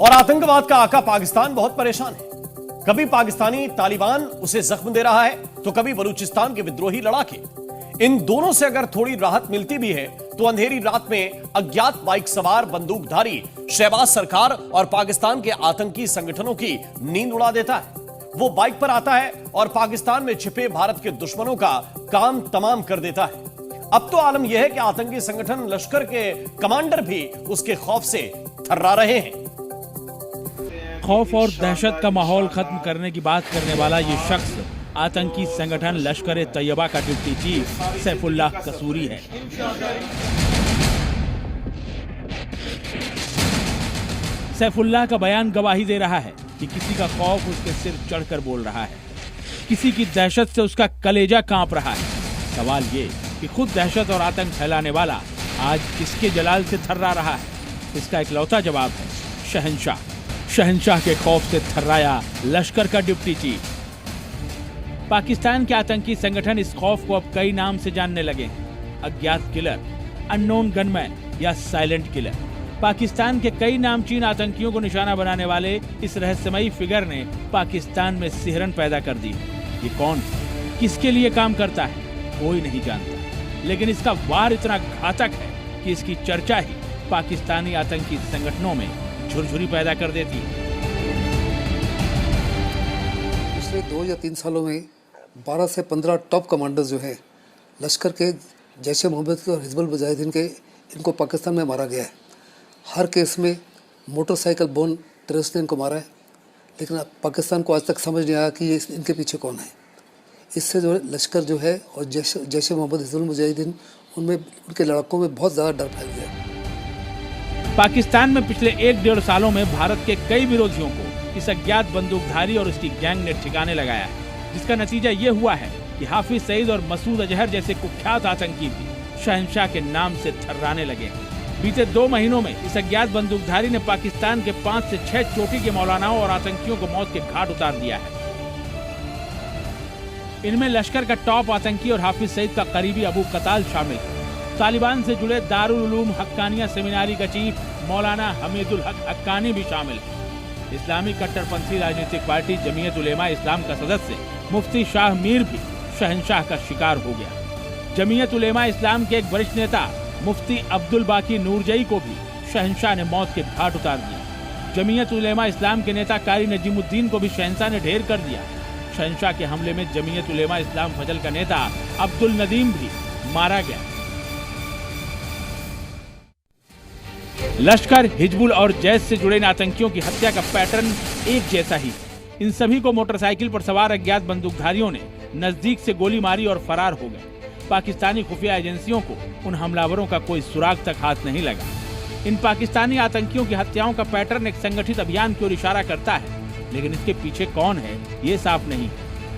और आतंकवाद का आका पाकिस्तान बहुत परेशान है। कभी पाकिस्तानी तालिबान उसे जख्म दे रहा है तो कभी बलूचिस्तान के विद्रोही लड़ाके। इन दोनों से अगर थोड़ी राहत मिलती भी है तो अंधेरी रात में अज्ञात बाइक सवार बंदूकधारी शहबाज सरकार और पाकिस्तान के आतंकी संगठनों की नींद उड़ा देता है। वो बाइक पर आता है और पाकिस्तान में छिपे भारत के दुश्मनों का काम तमाम कर देता है। अब तो आलम यह है कि आतंकी संगठन लश्कर के कमांडर भी उसके खौफ से थर्रा रहे हैं। खौफ और दहशत का माहौल खत्म करने की बात करने वाला ये शख्स आतंकी संगठन लश्कर तैयबा का डिप्टी चीफ सैफुल्लाह कसूरी है। सैफुल्लाह का बयान गवाही दे रहा है कि किसी का खौफ उसके सिर चढ़कर बोल रहा है, किसी की दहशत से उसका कलेजा कांप रहा है। सवाल ये कि खुद दहशत और आतंक फैलाने वाला आज किसके जलाल से थर्रा रहा है? इसका इकलौता जवाब है शहंशाह। शहंशाह के खौफ से थर्राया लश्कर का डिप्टी चीफ। पाकिस्तान के आतंकी संगठन इस खौफ को अब कई नाम से जानने लगे हैं। अज्ञात किलर, अननोन गनमैन या साइलेंट किलर। पाकिस्तान के कई नामचीन आतंकियों को निशाना बनाने वाले इस रहस्यमयी फिगर ने पाकिस्तान में सिहरन पैदा कर दी। ये कौन है, किसके लिए काम करता है, कोई नहीं जानता, लेकिन इसका वार इतना घातक है कि इसकी चर्चा ही पाकिस्तानी आतंकी संगठनों में झुरझुरी पैदा कर देती है। पिछले 2 या 3 सालों में 12 से 15 टॉप कमांडर्स जो हैं लश्कर के, जैश ए मोहम्मद के और हिजबुल मुजाहिदीन के, इनको पाकिस्तान में मारा गया है। हर केस में मोटरसाइकिल बोन टेररिस्ट ने इनको मारा है, लेकिन पाकिस्तान को आज तक समझ नहीं आया कि ये इनके पीछे कौन है। इससे जो लश्कर जो है और जैश ए मोहम्मद हिजबुल मुजाहिदीन, उनमें उनके लड़कों में बहुत ज़्यादा डर फैल गया है। पाकिस्तान में पिछले 1-1.5 सालों में भारत के कई विरोधियों को इस अज्ञात बंदूकधारी और उसकी गैंग ने ठिकाने लगाया है, जिसका नतीजा ये हुआ है कि हाफिज सईद और मसूद अजहर जैसे कुख्यात आतंकी भी शहंशाह के नाम से थर्राने लगे हैं। बीते 2 महीनों में इस अज्ञात बंदूकधारी ने पाकिस्तान के 5 से 6 चोटी के मौलानाओं और आतंकियों को मौत के घाट उतार दिया है। इनमें लश्कर का टॉप आतंकी और हाफिज सईद का करीबी अबू कताल शामिल है। तालिबान से जुड़े दारुल उलूम हक्कानिया सेमिनारी का चीफ मौलाना हमीदुल हक हक्कानी भी शामिल है। इस्लामी कट्टरपंथी राजनीतिक पार्टी जमीयत उलेमा इस्लाम का सदस्य मुफ्ती शाह मीर भी शहंशाह का शिकार हो गया। जमीयत उलेमा इस्लाम के एक वरिष्ठ नेता मुफ्ती अब्दुल बाकी नूरजई को भी शहंशाह ने मौत के घाट उतार दिया। जमीयत उलेमा इस्लाम के नेता कारी नजीमुद्दीन को भी शहंशाह ने ढेर कर दिया। शहंशाह के हमले में जमीयत उलेमा इस्लाम फजल का नेता अब्दुल नदीम भी मारा गया। लश्कर, हिजबुल और जैश से जुड़े इन आतंकियों की हत्या का पैटर्न एक जैसा ही। इन सभी को मोटरसाइकिल पर सवार अज्ञात बंदूकधारियों ने नजदीक से गोली मारी और फरार हो गए। पाकिस्तानी खुफिया एजेंसियों को उन हमलावरों का कोई सुराग तक हाथ नहीं लगा। इन पाकिस्तानी आतंकियों की हत्याओं का पैटर्न एक संगठित अभियान की ओर इशारा करता है, लेकिन इसके पीछे कौन है ये साफ नहीं।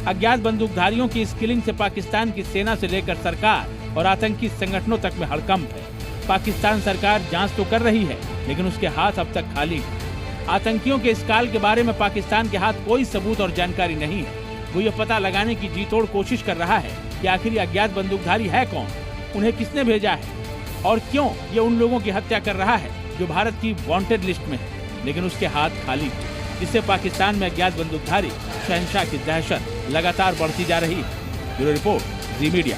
अज्ञात बंदूकधारियों की इस किलिंग से पाकिस्तान की सेना से लेकर सरकार और आतंकी संगठनों तक में हड़कंप है। पाकिस्तान सरकार जांच तो कर रही है, लेकिन उसके हाथ अब तक खाली हैं। आतंकियों के इस काल के बारे में पाकिस्तान के हाथ कोई सबूत और जानकारी नहीं है। वो ये पता लगाने की जी तोड़ कोशिश कर रहा है कि आखिर ये अज्ञात बंदूकधारी है कौन, उन्हें किसने भेजा है और क्यों ये उन लोगों की हत्या कर रहा है जो भारत की वांटेड लिस्ट में है, लेकिन उसके हाथ खाली है। जिससे पाकिस्तान में अज्ञात बंदूकधारी शहंशाह की दहशत लगातार बढ़ती जा रही है। ब्यूरो रिपोर्ट, जी मीडिया।